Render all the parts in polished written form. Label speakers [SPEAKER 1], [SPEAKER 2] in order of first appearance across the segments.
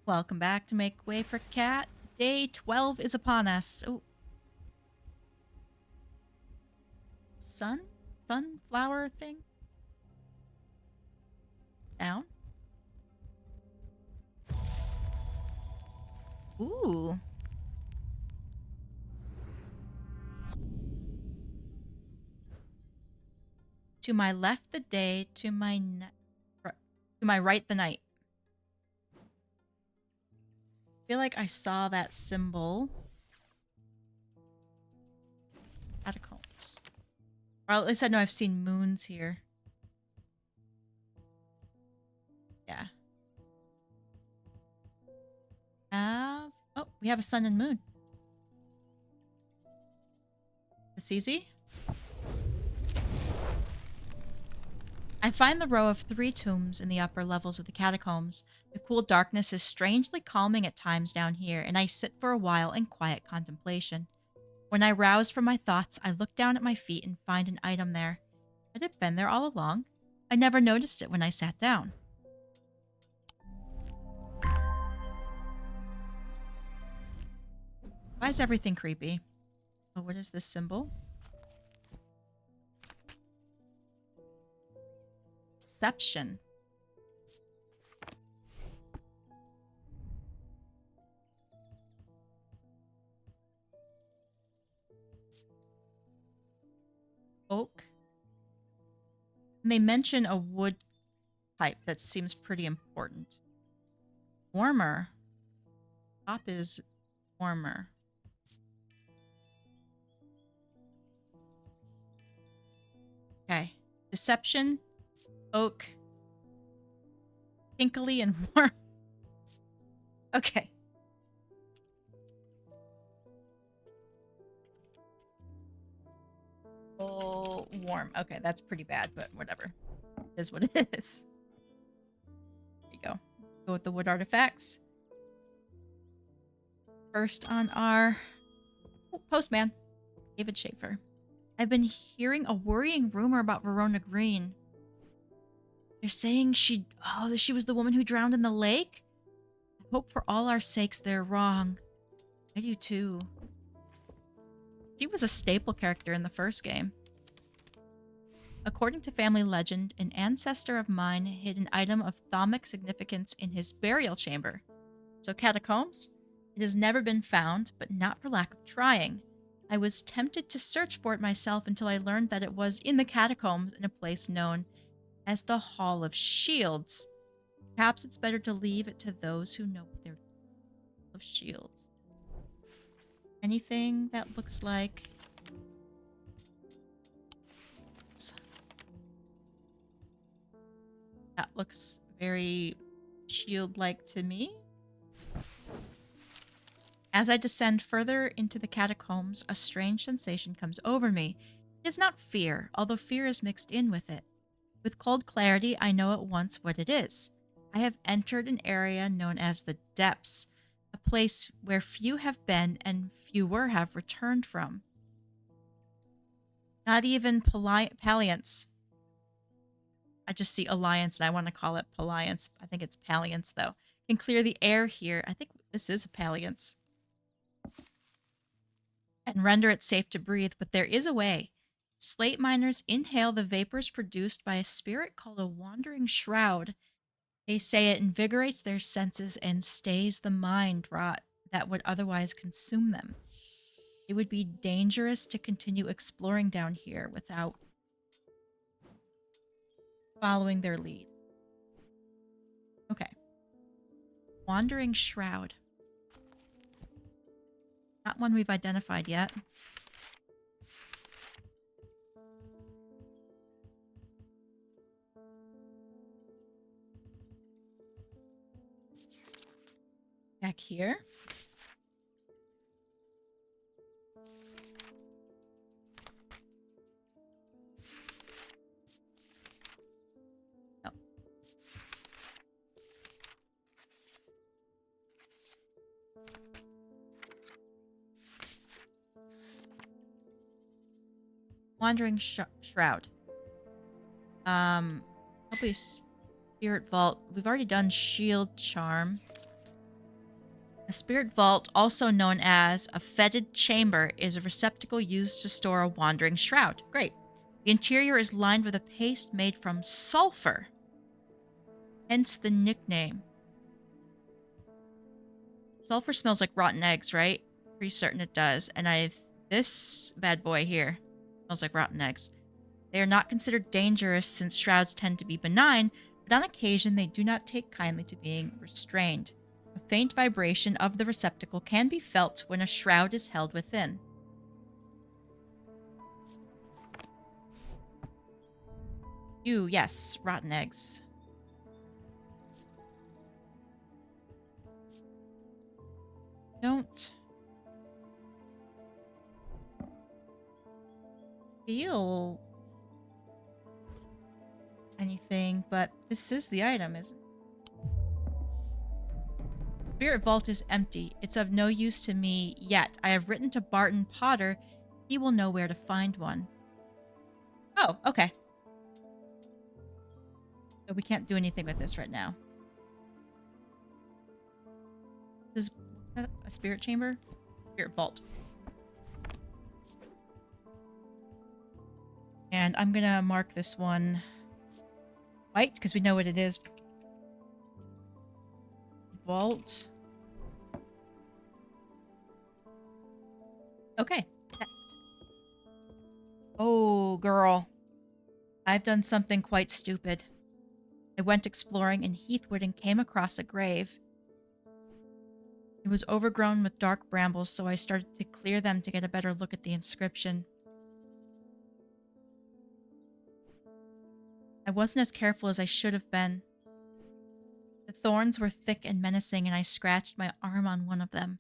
[SPEAKER 1] Welcome back to Make Way for Cat. Day 12 is upon us. Oh. Sunflower thing? Down? Ooh. To my left the day, to my right the night. I feel like I saw that symbol. Catacombs. Or at least I know I've seen moons here. Yeah. Oh, we have a sun and moon. This easy? I find the row of 3 tombs in the upper levels of the catacombs. The cool darkness is strangely calming at times down here, and I sit for a while in quiet contemplation. When I rouse from my thoughts, I look down at my feet and find an item there. Had it been there all along? I never noticed it when I sat down. Why is everything creepy? Oh, what is this symbol? Deception. Oak. And they mention a wood type that seems pretty important. Warmer. Top is warmer. Okay. Deception, oak, pinkly, and warm. Okay. Oh, warm. Okay, that's pretty bad, but whatever. It is what it is. There you go. Go with the wood artifacts. First on our Postman, David Schaefer. I've been hearing a worrying rumor about Verona Green. They're saying she was the woman who drowned in the lake? I hope for all our sakes they're wrong. I do too. She was a staple character in the first game. According to family legend, an ancestor of mine hid an item of Thaumic significance in his burial chamber. So catacombs? It has never been found, but not for lack of trying. I was tempted to search for it myself until I learned that it was in the catacombs in a place known as the Hall of Shields. Perhaps it's better to leave it to those who know their Hall of Shields. Anything that looks like... That looks very shield-like to me. As I descend further into the catacombs, a strange sensation comes over me. It is not fear, although fear is mixed in with it. With cold clarity, I know at once what it is. I have entered an area known as the Depths, a place where few have been and fewer have returned from. Not even Palliance. I just see Alliance and I want to call it Palliance. I think it's Palliance, though. Can clear the air here. I think this is a Palliance. And render it safe to breathe, but there is a way. Slate miners inhale the vapors produced by a spirit called a wandering shroud. They say it invigorates their senses and stays the mind rot that would otherwise consume them. It would be dangerous to continue exploring down here without following their lead. Okay. Wandering shroud. Not one we've identified yet. Back here. Oh. Wandering shroud. Probably spirit vault. We've already done shield charm. A spirit vault, also known as a fetid chamber, is a receptacle used to store a wandering shroud. Great. The interior is lined with a paste made from sulfur, hence the nickname. Sulfur smells like rotten eggs, right? Pretty certain it does. And this bad boy here smells like rotten eggs. They are not considered dangerous since shrouds tend to be benign, but on occasion they do not take kindly to being restrained. A faint vibration of the receptacle can be felt when a shroud is held within. Yes, rotten eggs. Don't feel anything, but this is the item, isn't it? Spirit vault is empty. It's of no use to me yet. I have written to Barton Potter. He will know where to find one. Oh, okay. So we can't do anything with this right now. Is that a spirit chamber? Spirit vault. And I'm gonna mark this one white because we know what it is. Vault. Okay, next. Oh, girl. I've done something quite stupid. I went exploring in Heathwood and came across a grave. It was overgrown with dark brambles, so I started to clear them to get a better look at the inscription. I wasn't as careful as I should have been. The thorns were thick and menacing, and I scratched my arm on one of them.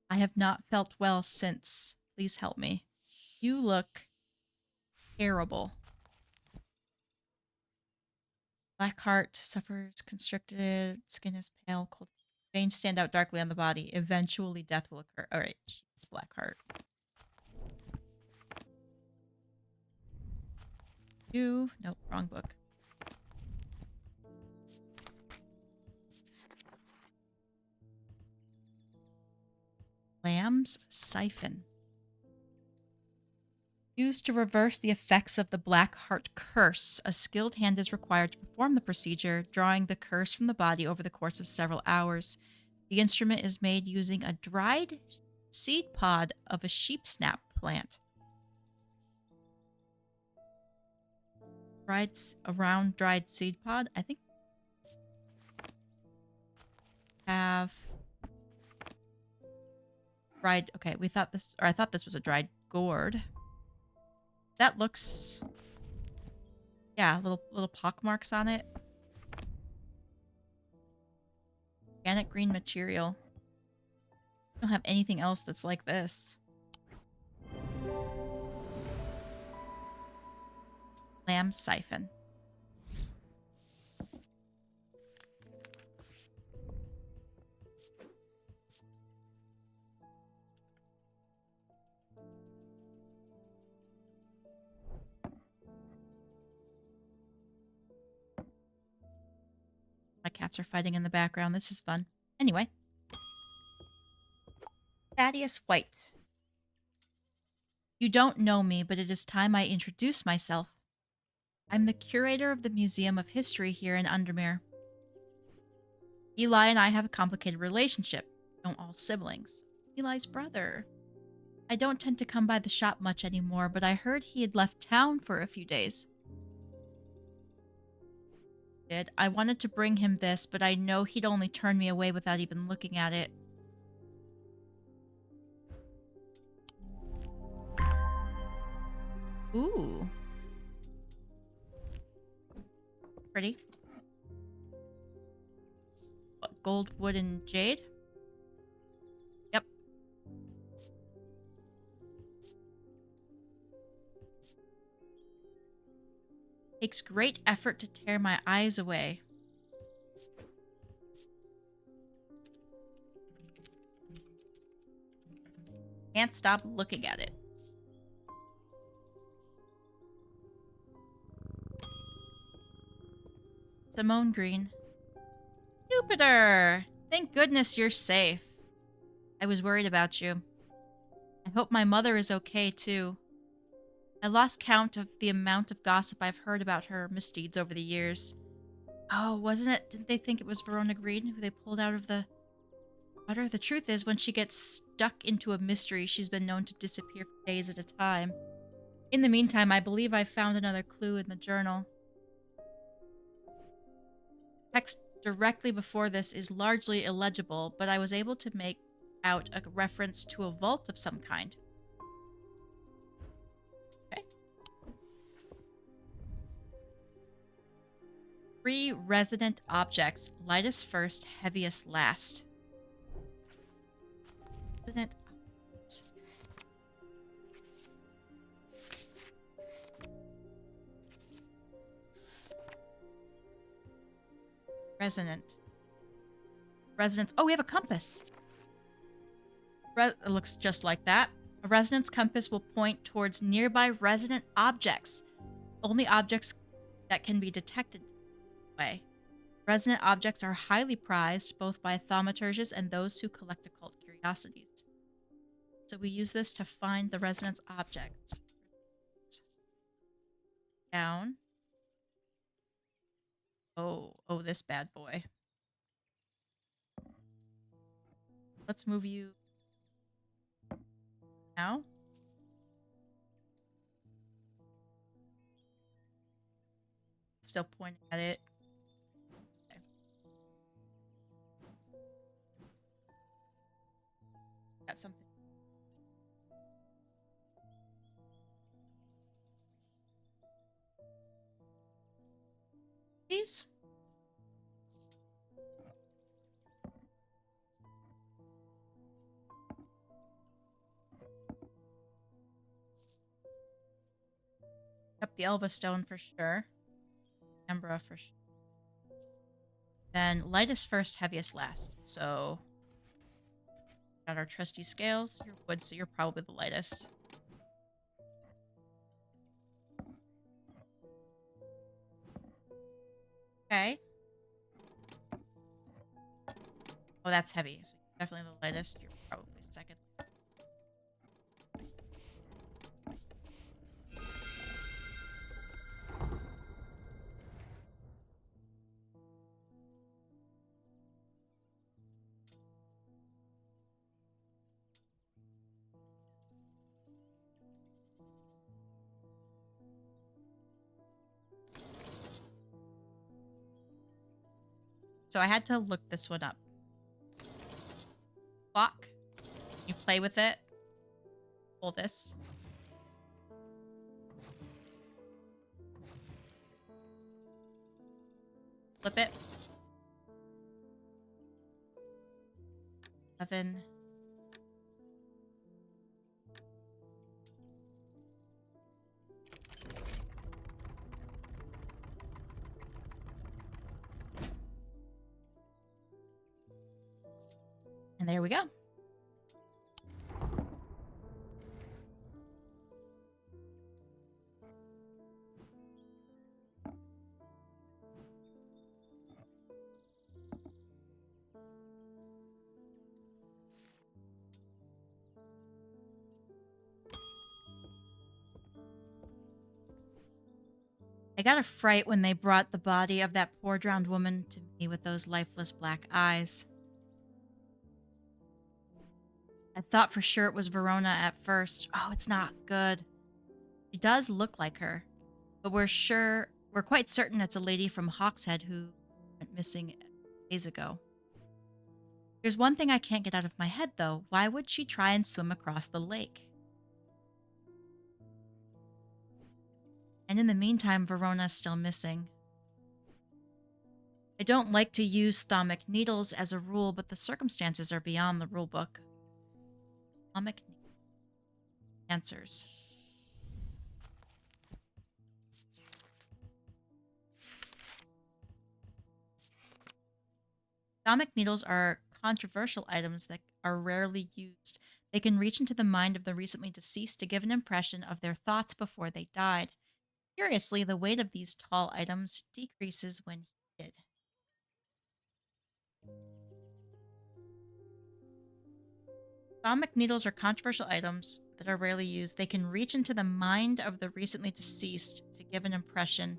[SPEAKER 1] I have not felt well since. Please help me. You look terrible. Black heart suffers constricted, skin is pale, cold veins stand out darkly on the body. Eventually death will occur. Alright, it's black heart. Nope, wrong book. Lamb's siphon. Used to reverse the effects of the Black Heart curse, a skilled hand is required to perform the procedure, drawing the curse from the body over the course of several hours. The instrument is made using a dried seed pod of a sheepsnap plant. A round dried seed pod? I think have dried. Okay, I thought this was a dried gourd. That looks, yeah, little pock marks on it. Organic green material. I don't have anything else that's like this. Lamb siphon. My cats are fighting in the background. This is fun. Anyway. Thaddeus White. You don't know me, but it is time I introduce myself. I'm the curator of the Museum of History here in Undermere. Eli and I have a complicated relationship. Don't all siblings. Eli's brother. I don't tend to come by the shop much anymore, but I heard he had left town for a few days. I wanted to bring him this, but I know he'd only turn me away without even looking at it. Ooh. Pretty. What, gold, wood, and jade? Yep. Takes great effort to tear my eyes away. Can't stop looking at it. Simone Green. Jupiter! Thank goodness you're safe. I was worried about you. I hope my mother is okay, too. I lost count of the amount of gossip I've heard about her misdeeds over the years. Oh, wasn't it? Didn't they think it was Verona Green who they pulled out of the water? The truth is, when she gets stuck into a mystery, she's been known to disappear for days at a time. In the meantime, I believe I found another clue in the journal. Text directly before this is largely illegible, but I was able to make out a reference to a vault of some kind. Okay. 3 resonant objects. Lightest first, heaviest last. Resonant objects. Resonant. Resonance. Oh, we have a compass. It looks just like that. A resonance compass will point towards nearby resonant objects. Only objects that can be detected this way. Resonant objects are highly prized both by thaumaturges and those who collect occult curiosities. So we use this to find the resonance objects. Down. Oh, this bad boy. Let's move you now. Still pointing at it. Okay. Got something. Please. Up the Elva Stone for sure. Ambra for sure. Then lightest first, heaviest last. So got our trusty scales. You're wood, so you're probably the lightest. Okay. Oh, that's heavy. So you're definitely the lightest. You're probably second. So I had to look this one up. Clock. You play with it. Pull this. Flip it. 11. And there we go. I got a fright when they brought the body of that poor drowned woman to me with those lifeless black eyes. I thought for sure it was Verona at first. Oh, it's not good. She does look like her, but we're quite certain it's a lady from Hawkshead who went missing days ago. There's one thing I can't get out of my head, though. Why would she try and swim across the lake? And in the meantime, Verona's still missing. I don't like to use Thaumic needles as a rule, but the circumstances are beyond the rulebook. Thaumic answers. Thaumic needles are controversial items that are rarely used. They can reach into the mind of the recently deceased to give an impression of their thoughts before they died. Curiously, the weight of these tall items decreases when heated. Thaumic needles are controversial items that are rarely used. They can reach into the mind of the recently deceased to give an impression.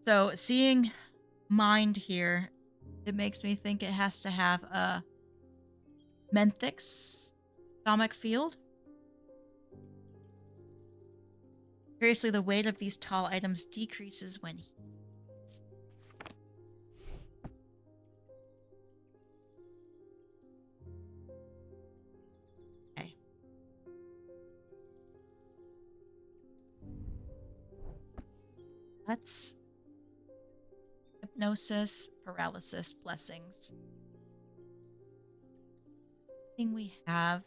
[SPEAKER 1] So, seeing mind here, it makes me think it has to have a Menthix Thaumic field. Curiously, the weight of these tall items decreases when heated. Okay. Let's hypnosis, paralysis, blessings. Thing we have.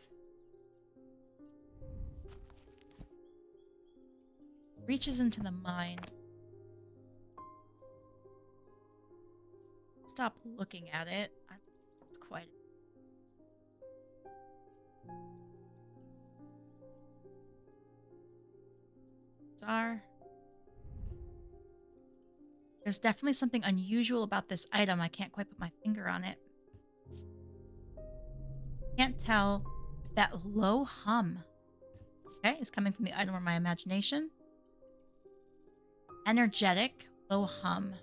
[SPEAKER 1] Reaches into the mind. Stop looking at it. It's quite. Bizarre. There's definitely something unusual about this item. I can't quite put my finger on it. Can't tell if that low hum, okay, is coming from the item or my imagination. Energetic, low hum.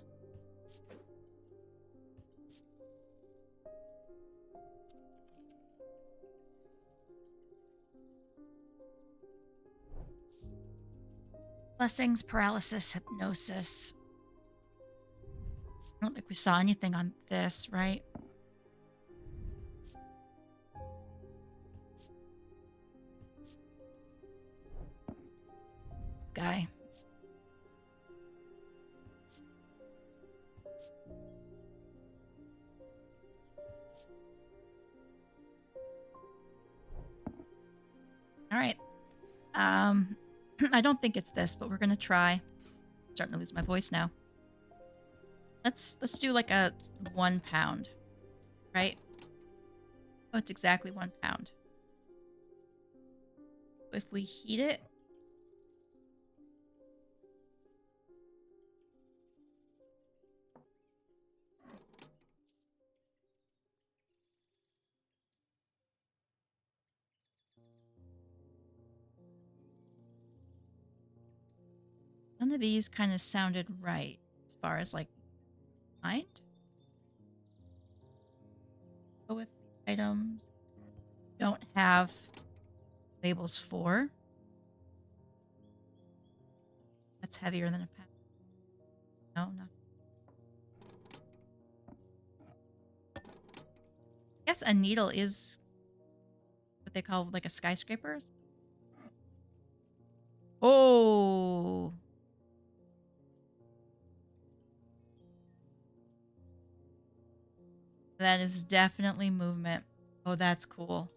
[SPEAKER 1] Blessings, paralysis, hypnosis. I don't think we saw anything on this, right? This guy. All right. I don't think it's this, but we're gonna try. I'm starting to lose my voice now. Let's do like a 1 pound, right? Oh, it's exactly 1 pound. If we heat it, none of these kind of sounded right as far as like mind. Go with items. Don't have labels for. That's heavier than a pound. No, nothing. I guess a needle is what they call like a skyscraper. Oh. That is definitely movement. Oh, that's cool.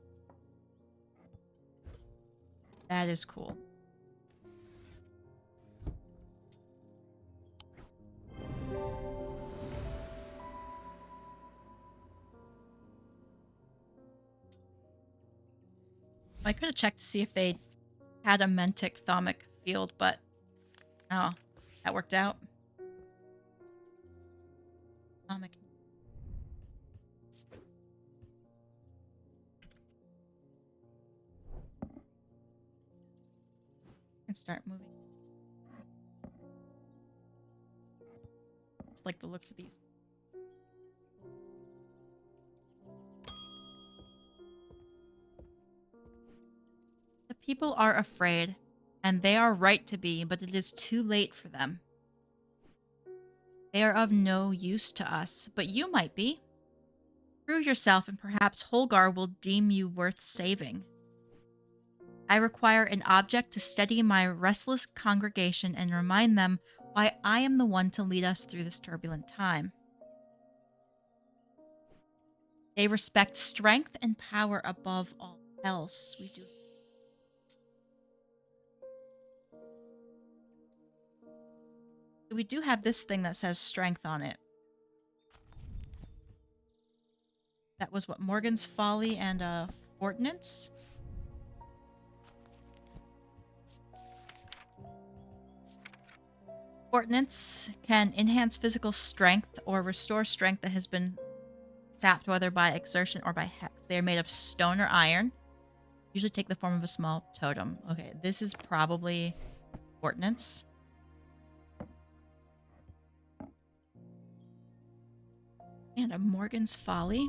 [SPEAKER 1] That is cool. I could have checked to see if they had a Mentic Thaumic field, but oh, that worked out. Thaumic. And start moving. Just like the looks of these. The people are afraid, and they are right to be, but it is too late for them. They are of no use to us, but you might be. Prove yourself, and perhaps Holgar will deem you worth saving. I require an object to steady my restless congregation and remind them why I am the one to lead us through this turbulent time. They respect strength and power above all else. We do. We do have this thing that says strength on it. That was what, Morgan's Folly and Fortinance? Fortinance can enhance physical strength or restore strength that has been sapped whether by exertion or by hex. They are made of stone or iron. Usually take the form of a small totem. Okay, this is probably Fortinance. And a Morgan's Folly.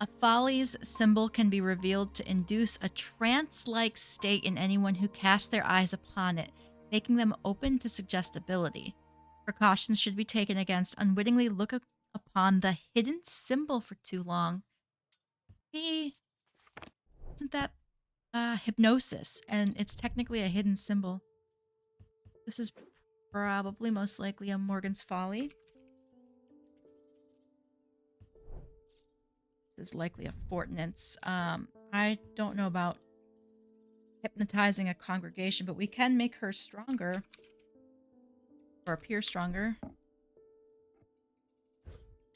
[SPEAKER 1] A Folly's symbol can be revealed to induce a trance-like state in anyone who casts their eyes upon it, making them open to suggestibility. Precautions should be taken against unwittingly looking upon the hidden symbol for too long. Isn't that hypnosis? And it's technically a hidden symbol. This is probably most likely a Morgan's Folly. This is likely a Fortinance. I don't know about hypnotizing a congregation, but we can make her stronger. Or appear stronger.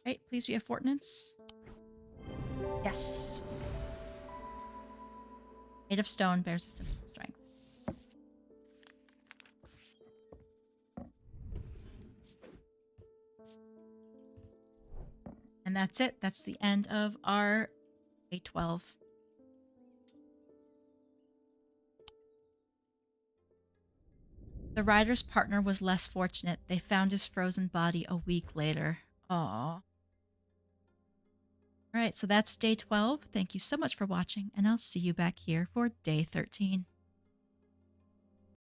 [SPEAKER 1] Right, please be a Fortinance. Yes. Made of stone, bears a symbol of strength. And that's it. That's the end of our day 12. The rider's partner was less fortunate. They found his frozen body a week later. Aww. Alright, so that's day 12. Thank you so much for watching, and I'll see you back here for day 13.